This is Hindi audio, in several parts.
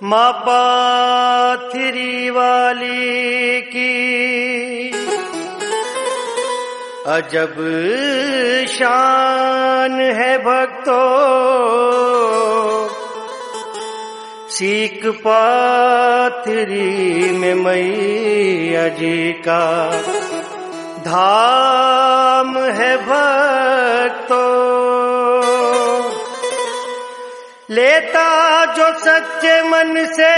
माँ पाथरी वाली की अजब शान है भक्तों, सीक पाथरी में मैया जी का धाम है भक्तों। लेता जो सच्चे मन से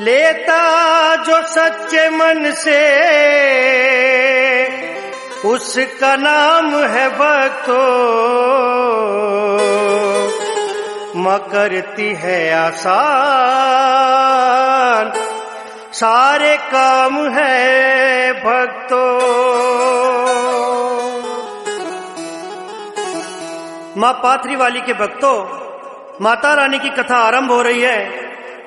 लेता जो सच्चे मन से उसका नाम है भक्तों। माँ करती है आसान सारे काम है भक्तों। माँ पाथरी वाली के भक्तों, माता रानी की कथा आरंभ हो रही है।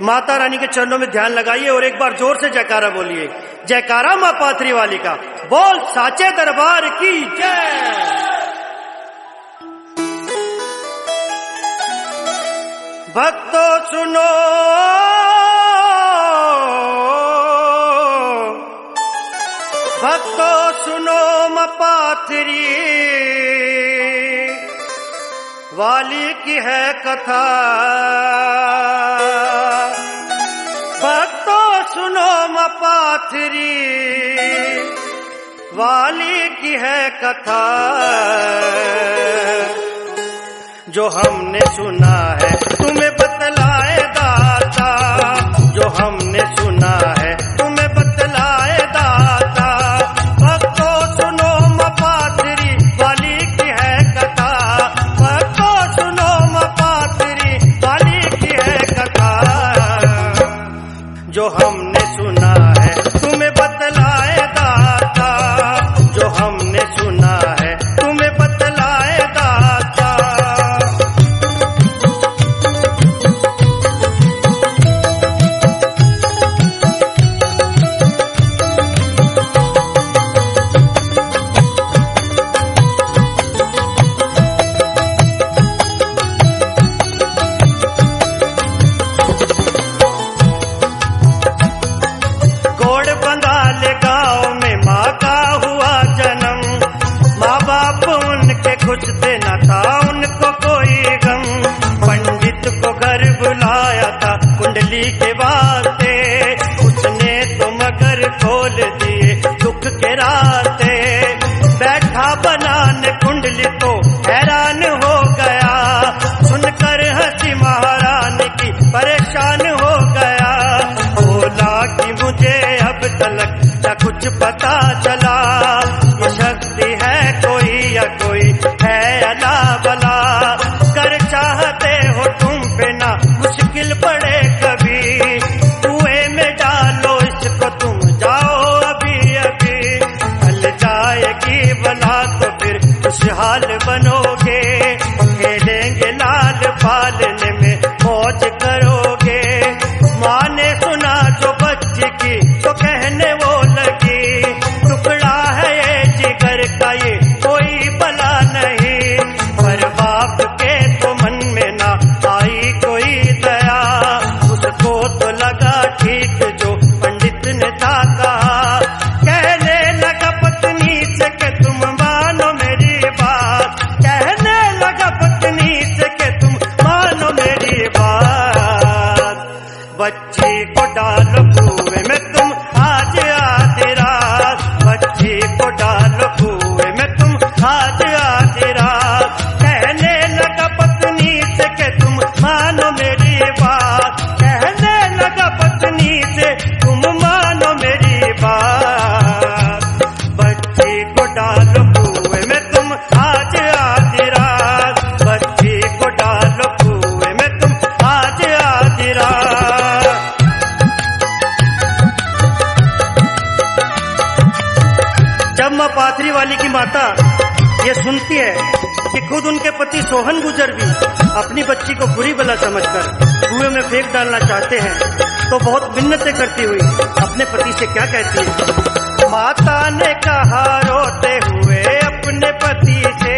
माता रानी के चरणों में ध्यान लगाइए और एक बार जोर से जयकारा बोलिए। जयकारा माँ पाथरी वाली का, बोल साचे दरबार की जय। भक्तों सुनो भक्तों सुनो माँ पाथरी वाली की है कथा। भक्तों सुनो माँ पाथरी वाली की है कथा। जो हमने सुना है तुम्हें बतलाए दाता, जो हमने सुना है तुम्हें बतलाए दाता। भक्तों सुनो माँ पाथरी वाली की है कथा। भक्तों सुनो माँ पाथरी वाली की है कथा। जो हमने सुना है तुम्हें बतलाए दाता, जो हमने सुना है तुम्हें बतलाए दाता। कुछ देना था उनको कोई गम, पंडित को घर बुलाया था कुंडली के वास्ते। उसने तो मगर खोल दिए दुख के रास्ते। बैठा बनाने कुंडली तो हैरान हो गया, सुनकर हंसी महारानी की परेशान हो गया। बोला कि मुझे अब तक न कुछ पता चला, ये शक्ति है कोई या कोई है अला बला। कर चाहते हो तुम पे ना मुश्किल पड़े कभी, कुएं में डालो इसको तुम जाओ अभी अभी। हल जाएगी बला तो फिर खुशहाल बनोगे, खेलेंगे लाल पालने में मौज करोगे। माँ ने सुना जो बच्चे की तो कहने वो लगी, टुकड़ा सुनती है कि खुद उनके पति सोहन गुजर भी अपनी बच्ची को बुरी भला समझकर कुएं में फेंक डालना चाहते हैं, तो बहुत मिन्नतें करती हुई अपने पति से क्या कहती है। माता ने कहा रोते हुए अपने पति से,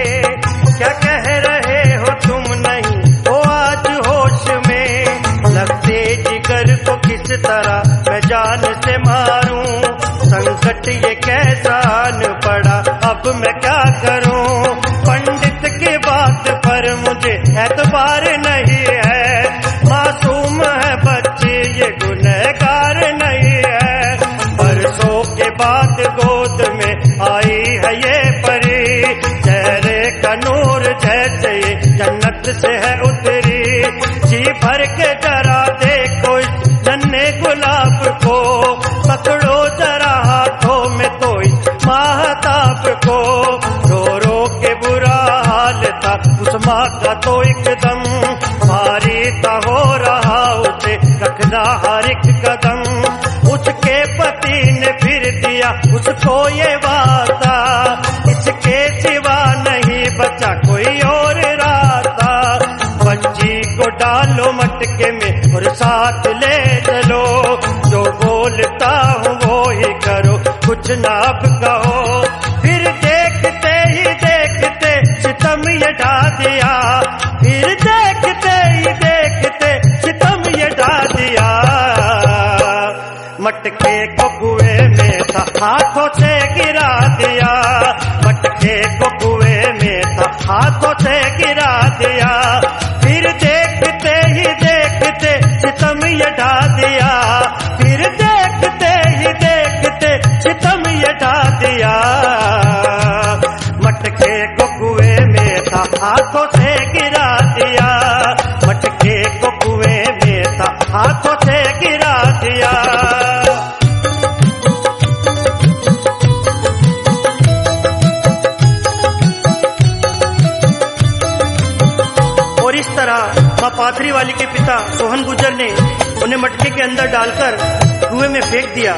क्या कह रहे हो तुम नहीं हो आज होश में, लगते जिगर को किस तरह मैं जान से मारूं, संकट ये कैसा आन पड़ा अब मैं क्या करूं, पंडित की बात पर मुझे एतबार नहीं है, मासूम है बच्चे ये गुनहगार नहीं है, बरसों के बाद गोद में आई है ये परी, चेहरे का नूर जैसे ये जन्नत से है उतरी, जी भर के जरा देखो इस नन्हे गुलाब को, पकड़ो जरा हाथों में तो इस महताब को, रो रो के बुरा हाल था उस माँ का तो एकदम, भारी सा हो रहा उसे रखना हर एक कदम, उसके पति ने फिर दिया उसको ये वादा, इसके सिवा नहीं बचा कोई और रास्ता, बच्ची को डालो मटके में और साथ ले चलो, जो बोलता हूँ वो ही करो कुछ ना अब कहो, फिर देखते ही देखते सितम ये ढा दिया, फिर देखते ही देखते सितम ये ढा दिया, मटके को कुएं में था हाथों से गिरा दिया, मटके को कुएं में था हाथों से गिरा दिया, फिर देखते ही देखते सितम ये ढा दिया, फिर देखते ही देखते सितम ये ढा दिया, मटके को कुएं में था हाथों से गिरा दिया, मटके को कुएं में था हाथों से गिरा दिया। और इस तरह माँ पाथरी वाली के पिता सोहन गुजर ने उन्हें मटके के अंदर डालकर कुएं में फेंक दिया,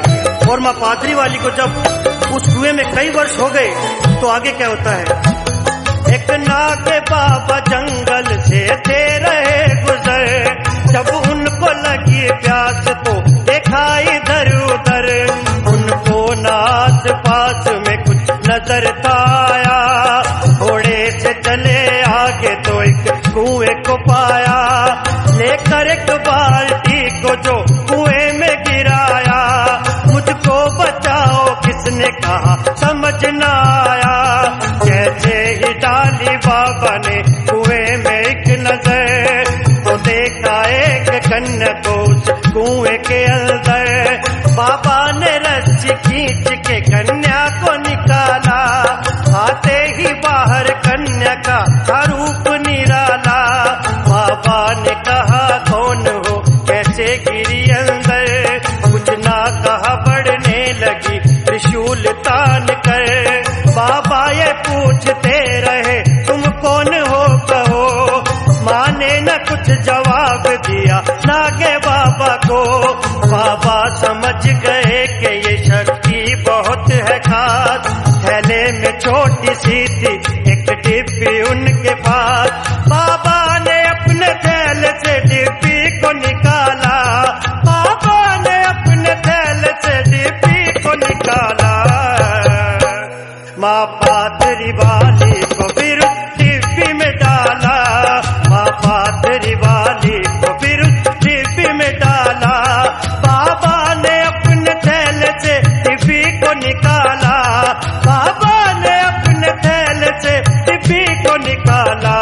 और माँ पाथरी वाली को जब उस कुएं में कई वर्ष हो गए तो आगे क्या होता है। एक नाग बाबा जंगल से थे रहे गुजर, जब उनको लगी प्यास तो देखा इधर उधर, उनको नास पास में कुछ नजर आया, घोड़े से चले आगे तो एक कुएं को पाया, लेकर एक बाल्टी को जो कुएं में गिराया, मुझको बचाओ किसने कहा समझ न आया, जैसे ही डाली बाबा ने कुएं में एक नजर, तो देखा एक कन्या को उस कुएं के अंदर, बाबा ने रस्सी खींच के कन्या को निकाला, आते ही बाहर कन्या का रूप निराला, बाबा ने कहा कौन हो कैसे गिरी अंदर, कुछ ना कहा बढ़ने लगी त्रिशूल तान कर, बाबा ये पूछते रहे तुम कौन हो कहो, माने न कुछ जवाब दिया नागे बाबा को, बाबा समझ गए कि ये शक्ति बहुत है खास, थैले में छोटी सी थी एक डिब्बी उनके पास, बाबा ने अपने थैले से डिब्बी को निकाला, बाबा ने अपने थैले से डिब्बी को निकाला, माँ पाथरी वाली को फिर डिब्बी में डाला, माँ पाथरी वाली को फिर डिब्बी में डाला, बाबा ने अपने थैले से डिब्बी को निकाला, बाबा ने अपने थैले से डिब्बी को निकाला,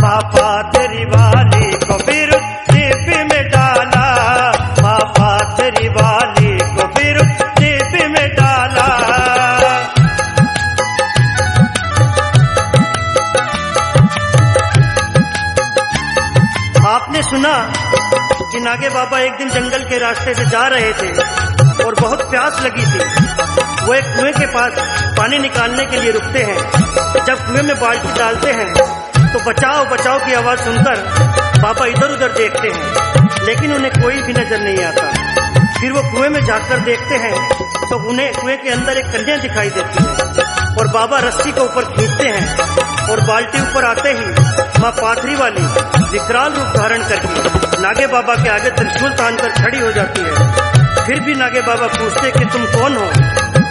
माँ पाथरी वाली को फिर डिब्बी में डाला, माँ पाथरी वाली को फिर डिब्बी में डाला। आपने सुना कि नागे बाबा एक दिन जंगल के रास्ते से जा रहे थे और बहुत प्यास लगी थी, वो एक कुएं के पास पानी निकालने के लिए रुकते हैं, जब कुएं में बाल्टी डालते हैं तो बचाओ बचाओ की आवाज सुनकर बाबा इधर उधर देखते हैं, लेकिन उन्हें कोई भी नजर नहीं आता, फिर वो कुएं में जाकर देखते हैं तो उन्हें कुएं के अंदर एक कन्या दिखाई देती है, और बाबा रस्सी को ऊपर खींचते हैं और बाल्टी ऊपर आते ही माँ पाथरी वाली विकराल रूप धारण करके नागे बाबा के आगे त्रिशूल तानकर खड़ी हो जाती है। फिर भी नागे बाबा पूछते कि तुम कौन हो,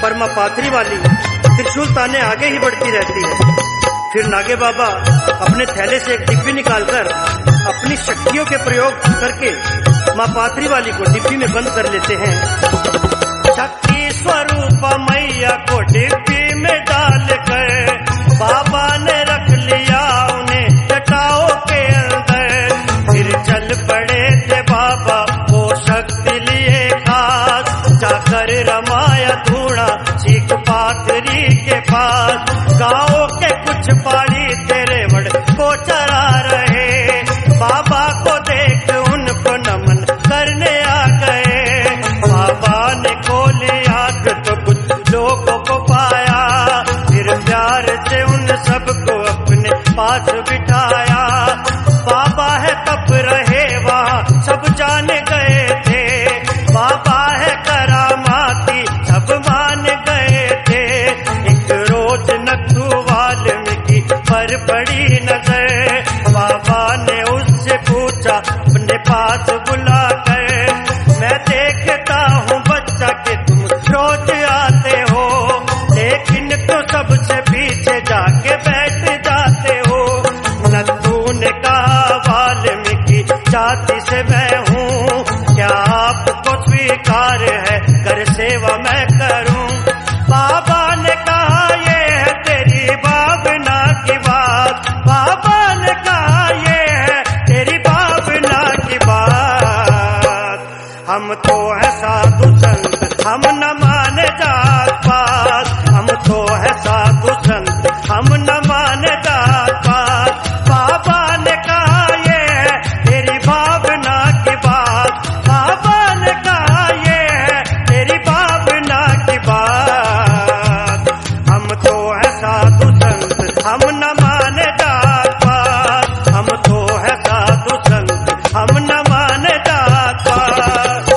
पर माँ पाथरी वाली त्रिशूल ताने आगे ही बढ़ती रहती है। फिर नागे बाबा अपने थैले से एक डिब्बी निकालकर अपनी शक्तियों के प्रयोग करके माँ पाथरी वाली को डिब्बी में बंद कर लेते हैं। शक्ति स्वरूप मैया को डिब्बी में डाल कर बाबा ने रख लिया उन्हें जटाओं के अंदर। फिर चल पड़े थे बाबा वो शक्ति लिए खास, जाकर रमाया धूणा चीख पाथरी के पास। गाँव के कुछ पहाड़ी तेरे वड़ को चरा रहे, बाबा को देख उनको नमन करने आ गए। बाबा ने खोली आंख तो कुछ लोगों को पाया, फिर प्यार से उन सबको अपने पास बिठाया। बाबा है तब रहे वहाँ सब जान गए थे, बाबा है करामाती सब मान गए थे। एक रोज नथु वाल्मीकि पर पड़ी नजर, बाबा ने उससे पूछा अपने पास बुला कर, मैं देखता हूँ बच्चा कि तुम रोज आते हो, लेकिन तो सबसे पीछे जाके बैठ जाते हो। नथु ने कहा वाल्मीकि जाति से मैं हूँ, क्या आपको स्वीकार है कर सेवा मैं करूँ। बाबा ने कहा ये है तेरी भावना की बात, बाबा ने कहा ये है तेरी भावना की बात। हम तो है साधु संत हम न माने जात पात, हम तो है साधु संत हम न माने जात पात। बाबा ने कहा ये है तेरी भावना की बात, बाबा ने कहा ये है तेरी भावना की बात। हम तो है साधु संत हम न माने जात पात, हम तो है साधु संत हम न माने जात पात।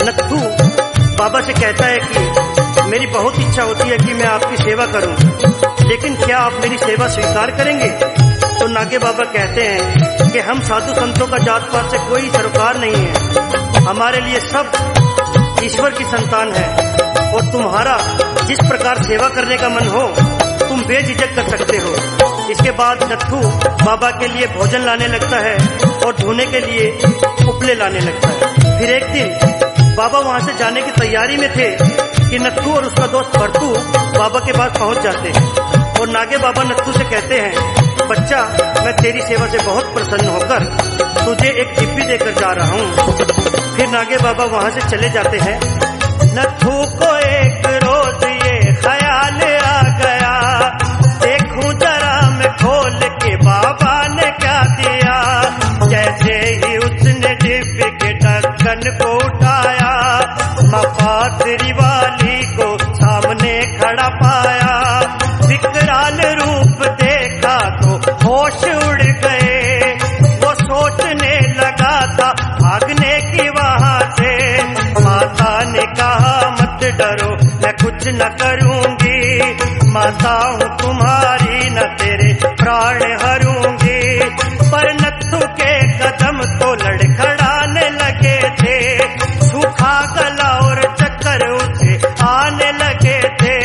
नथु बाबा से कहता है कि मेरी बहुत इच्छा होती है कि मैं आपकी सेवा करूं, लेकिन क्या आप मेरी सेवा स्वीकार करेंगे। तो नागे बाबा कहते हैं कि हम साधु संतों का जात पात से कोई सरोकार नहीं है, हमारे लिए सब ईश्वर की संतान है, और तुम्हारा जिस प्रकार सेवा करने का मन हो तुम बेझिझक कर सकते हो। इसके बाद नथु बाबा के लिए भोजन लाने लगता है और धोने के लिए उपले लाने लगता है। फिर एक दिन बाबा वहां से जाने की तैयारी में थे कि नथु और उसका दोस्त भरतू बाबा के पास पहुंच जाते हैं और नागे बाबा नथु से कहते हैं, बच्चा मैं तेरी सेवा से बहुत प्रसन्न होकर तुझे एक डिब्बी देकर जा रहा हूँ। फिर नागे बाबा वहां से चले जाते हैं। नथु को एक रोज ये ख्याल आ गया, देखूं जरा मैं खोल के बाबा ने क्या दिया। जैसे ही उसने डिब्बी के ढक्कन को उठाया, माँ पाथरी वाली को सामने खड़ा पाया। विकराल रूप देखा तो होश उड़ गए, वो सोचने लगा था भागने की वहां से। माता ने कहा मत डरो मैं कुछ न करूंगी, माता हूँ तुम्हारी न तेरे प्राण हरूंगी। पर नथु के कदम तो लड़खड़ाने लगे थे, सूखा गला और चक्कर उसे आने लगे थे।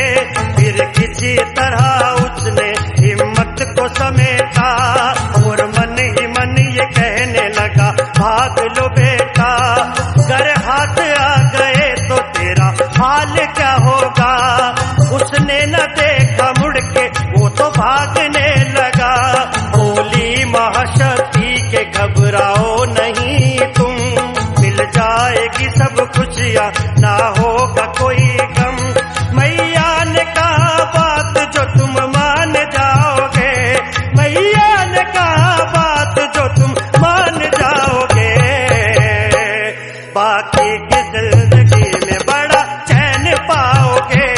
फिर किसी तरह उसने हिम्मत को समेटा और मन ही मन ये कहने लगा भाग लो बेटा, अगर हाथ आ गए तो तेरा हाल क्या होगा। उसने न देखा मुड़ के वो तो भागने लगा, बोली महाशक्ति के घबराओ नहीं तुम, मिल जाएगी सब खुशियाँ ना होगा कोई गम। मैया ने कहा बात जो तुम मान जाओगे, मैया ने कहा बात जो तुम मान जाओगे। बाकी की जिंदगी में बड़ा चैन पाओगे,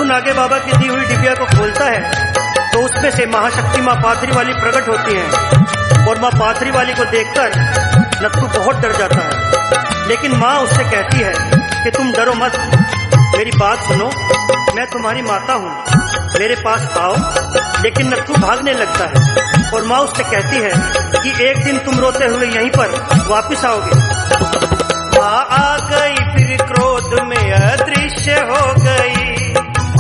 नागे बाबा की दी हुई डिबिया को खोलता है तो उसमें से महाशक्ति माँ पाथरी वाली प्रकट होती है और माँ पाथरी वाली को देखकर नत्थू बहुत डर जाता है। लेकिन माँ उससे कहती है कि तुम डरो मत, मेरी बात सुनो, मैं तुम्हारी माता हूँ, मेरे पास आओ। लेकिन नत्थू भागने लगता है और माँ उससे कहती है कि एक दिन तुम रोते हुए यहीं पर वापस आओगे। माँ आ गई फिर क्रोध में अदृश्य हो गई,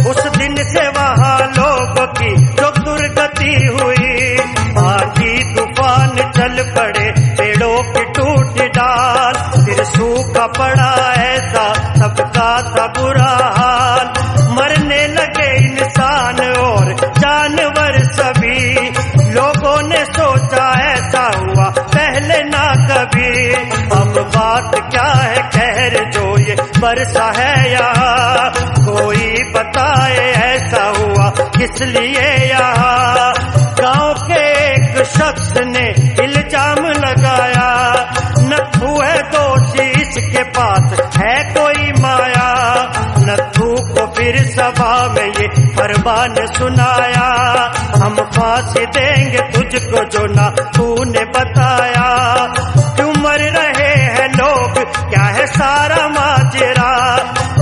उस दिन से वहाँ लोगों की जो दुर्गति हुई। आंधी तूफान चल पड़े, पेड़ों की टूट डाल, फिर सूखा पड़ा ऐसा सबका था बुरा हाल। मरने लगे इंसान और जानवर सभी, लोगों ने सोचा ऐसा हुआ पहले ना कभी। अब बात क्या है कहर जो ये बरसा है यहाँ, कोई बताए ऐसा हुआ किस लिए यहाँ। गांव के एक शख्स ने इल्जाम लगाया, नत्थू है दोषी, इसके पास है कोई माया। नत्थू को फिर सभा में ये फरमान सुनाया, हम फांसी देंगे तुझको जो ना तूने बताया। क्यों मर रहे हैं लोग, क्या है सारा माजरा,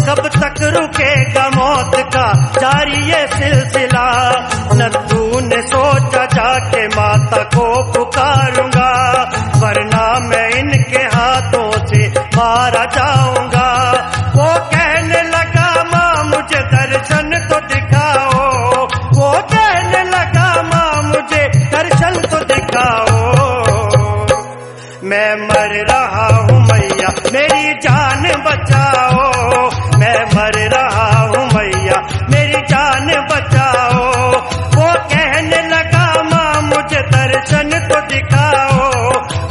कब तक रुकेगा मौत का जारी ये सिलसिला। नत्थू ने सोचा जाके माता को पुकारूंगा, वरना मैं इनके हाथों से मारा जाऊंगा। वो कहने लगा माँ मुझे दर्शन तो दिखाओ, वो कहने लगा माँ मुझे दर्शन तो दिखाओ। मैं मर रहा हूँ मैया मेरी जान बचाओ, मैं मर रहा हूँ मैया मेरी जान बचाओ। वो कहने लगा माँ मुझे दर्शन तो दिखाओ,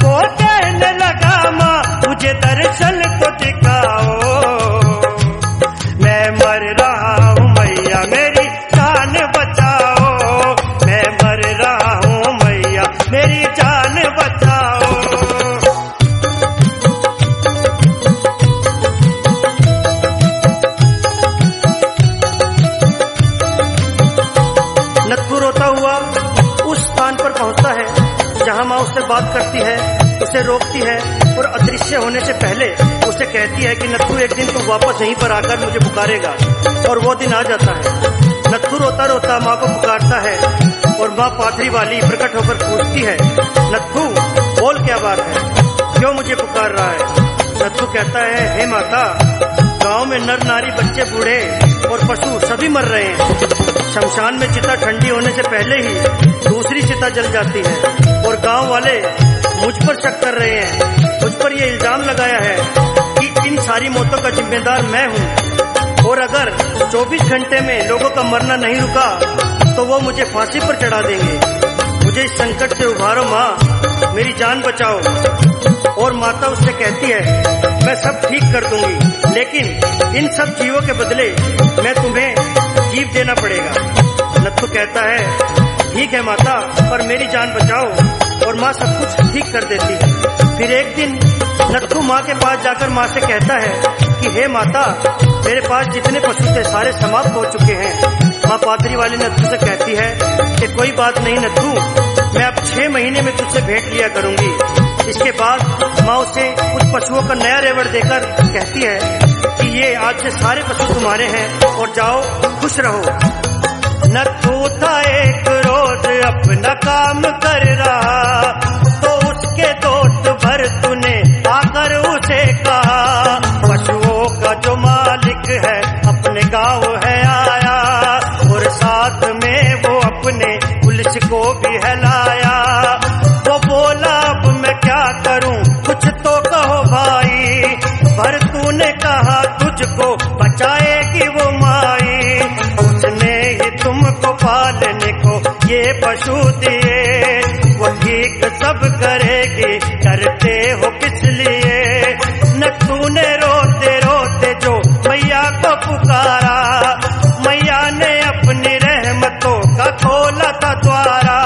वो कहने लगा माँ मुझे दर्शन तो दिखाओ। मैं मर रहा हूँ मैया मेरी जान बचाओ, मैं मर रहा हूँ मैया मेरी जान बचाओ। नत्थू रोता हुआ उस स्थान पर पहुंचता है जहां माँ उससे बात करती है, उसे रोकती है और अदृश्य होने से पहले उसे कहती है कि नत्थू एक दिन तू वापस यहीं पर आकर मुझे पुकारेगा। और वो दिन आ जाता है। नत्थू रोता रोता माँ को पुकारता है और माँ पाथरी वाली प्रकट होकर पूछती है, नत्थू बोल क्या बात है, क्यों मुझे पुकार रहा है। नत्थू कहता है, हे माता, गांव में नर नारी बच्चे बूढ़े और पशु सभी मर रहे हैं। शमशान में चिता ठंडी होने से पहले ही दूसरी चिता जल जाती है और गांव वाले मुझ पर शक कर रहे हैं। मुझ पर यह इल्जाम लगाया है कि इन सारी मौतों का जिम्मेदार मैं हूँ और अगर 24 घंटे में लोगों का मरना नहीं रुका तो वो मुझे फांसी पर चढ़ा देंगे। मुझे इस संकट से उभारो माँ, मेरी जान बचाओ। और माता उससे कहती है, मैं सब ठीक कर दूंगी, लेकिन इन सब जीवों के बदले मैं तुम्हें जीव देना पड़ेगा। नत्थू कहता है, ठीक है माता, पर मेरी जान बचाओ। और माँ सब कुछ ठीक कर देती है। फिर एक दिन नत्थू माँ के पास जाकर माँ से कहता है कि हे माता, मेरे पास जितने पशु थे सारे समाप्त हो चुके हैं। माँ पाथरी वाली नत्थू से कहती है कि कोई बात नहीं नत्थू, मैं अब 6 महीने में तुझसे भेंट लिया करूंगी। इसके बाद माँ उसे कुछ पशुओं का नया रेवड़ देकर कहती है कि ये आज से सारे पशु तुम्हारे हैं और जाओ खुश रहो। नत्थू था एक रोज अपना काम कर रहा, तो उसके दोस्त भरतू ने आकर उसे कहा, पशुओं का जो मालिक है अपने गाँव है आया, और साथ में वो अपने पुलिस को भी हिलाया। वो बोला, अब मैं क्या करूं, कुछ तो कहो भाई। भरतू ने कहा, तुझको बचाएगी वो माई, उसने ही तुमको पालने को ये पशु दिए, वो ठीक सब करेगी, करते हो किस लिए। नत्थू ने रोते रोते जो मैया को पुकारा, मैया ने अपनी रहमतों का खोला था द्वारा।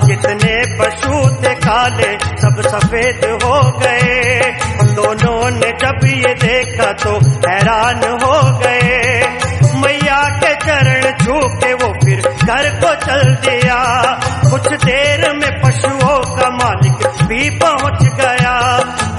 जितने पशु थे काले सब सफेद हो गए, दोनों ने जब ये देखा तो हैरान हो गए। मैया के चरण चरण छू के वो फिर घर को चल दिया। कुछ देर में पशुओं का मालिक भी पहुंच गया।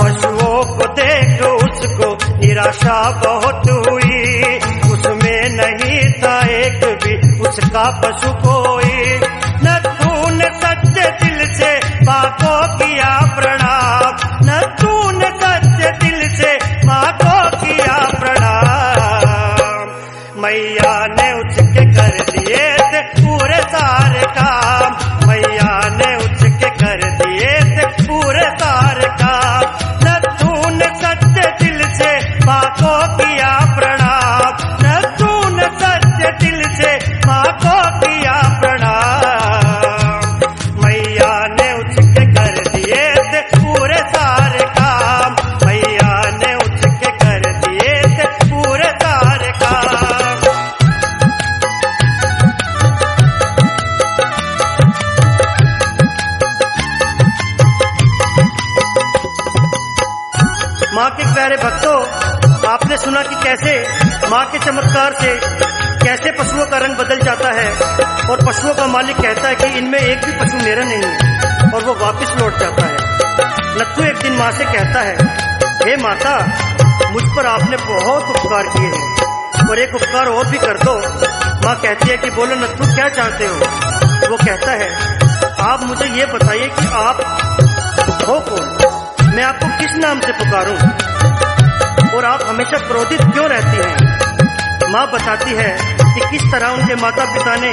पशुओं को देख उसको निराशा बहुत हुई, उसमें नहीं था एक भी उसका पशु कोई। नत्थू ने सच्चे दिल से माँ को किया प्रणाम, नत्थू ने सच्चे दिल से माँ को किया प्रणाम। मैया ने उसके कर दिए थे पूरे सारे काम, मैया ने उसके कर दिए थे पूरे सारे काम। नत्थू ने सच्चे दिल से माँ को किया प्रणाम, नत्थू ने सच्चे दिल से माँ को किया प्रणाम। मैया ने उसके कर दिए थे पूरे सारे काम, मैया ने उसके कर दिए थे पूरे सारे काम। माँ के प्यारे भक्तों, आपने सुना कि कैसे माँ के चमत्कार से कैसे पशुओं का रंग बदल जाता है और पशुओं का मालिक कहता है कि इनमें एक भी पशु मेरा नहीं है, और वो वापस लौट जाता है। नत्थू एक दिन माँ से कहता है, हे माता, मुझ पर आपने बहुत उपकार किए हैं और एक उपकार और भी कर दो। माँ कहती है कि बोलो नत्थू, क्या चाहते हो? वो कहता है, आप मुझे ये बताइए कि आप हो कौन, मैं आपको किस नाम से पुकारूं और आप हमेशा क्रोधित क्यों रहती हैं? माँ बताती है कि किस तरह उनके माता पिता ने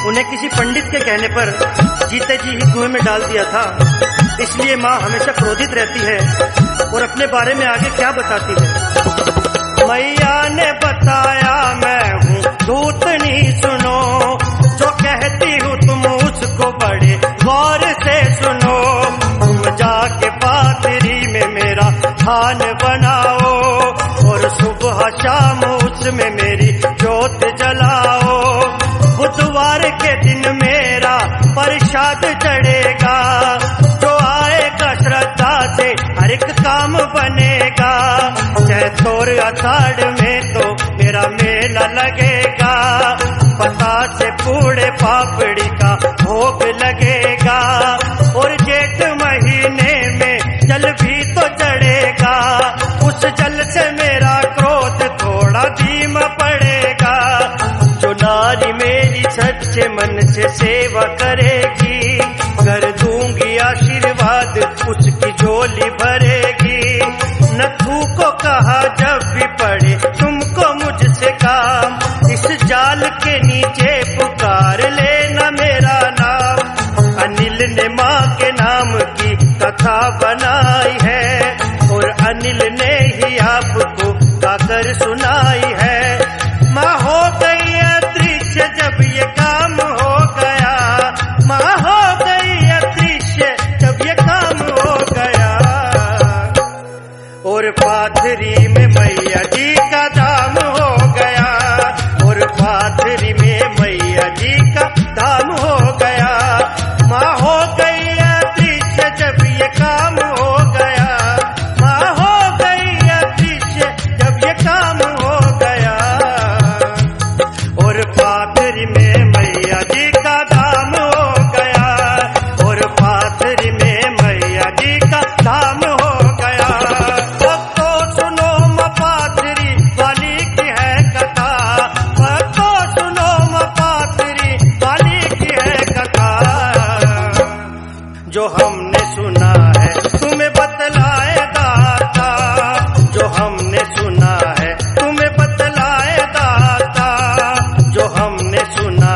उन्हें किसी पंडित के कहने पर जीते जी ही कुएं में डाल दिया था, इसलिए माँ हमेशा क्रोधित रहती है। और अपने बारे में आगे क्या बताती है? मैया ने बताया, मैं हूँ दूतनी, सुनो जो कहती हूँ तुम उसको बड़े गौर से सुनो। तुम जाके पादरी में मेरा थान बनाओ और सुबह शाम उसमें मेरी जोत जलाओ। बुधवार के दिन मेरा प्रसाद चढ़ेगा, जो आएगा श्रद्धा से हर एक काम बनेगा। चैतोर आषाढ़ में तो मेरा मेला लगेगा, पता से पूरे पापड़ी का भोग लगेगा। और जेठ महीने में जल भी तो चढ़ेगा, उस जल से मेरा क्रोध थोड़ा धीमा पड़ेगा। जो नारी मेरी सच्चे मन से सेवा करेगी, कर दूंगी आशीर्वाद उसकी झोली भरेगी। नत्थू को कहा, जब भी पड़े तुमको मुझसे काम, इस जाल के नीचे पुकार लेना मेरा नाम। अनिल ने माँ के नाम की कथा बनाई है और अनिल ने ही आपको गाकर सुनाई है। माँ हो गई अदृश्य जब ये काम हो गया, माँ हो गई अदृश्य जब ये काम हो गया। और पाथरी में मैया जी का धाम हो गया, और पाथरी में मैया जी का धाम हो गया। माँ हो गई अदृश्य जब ये काम हो गया, माँ हो गई अदृश्य जब ये काम हो गया। और पाथरी में मैया जी का धाम हो गया, और पाथरी में मैया जी का धाम हो गया। भक्तों सुनो माँ पाथरी वाली की है कथा, भक्तों सुनो माँ पाथरी वाली की है कथा। जो हमने सुना है तुम्हें बतलाए दाता, जो हमने सुना है तुम्हें बतलाए दाता, जो हमने सुना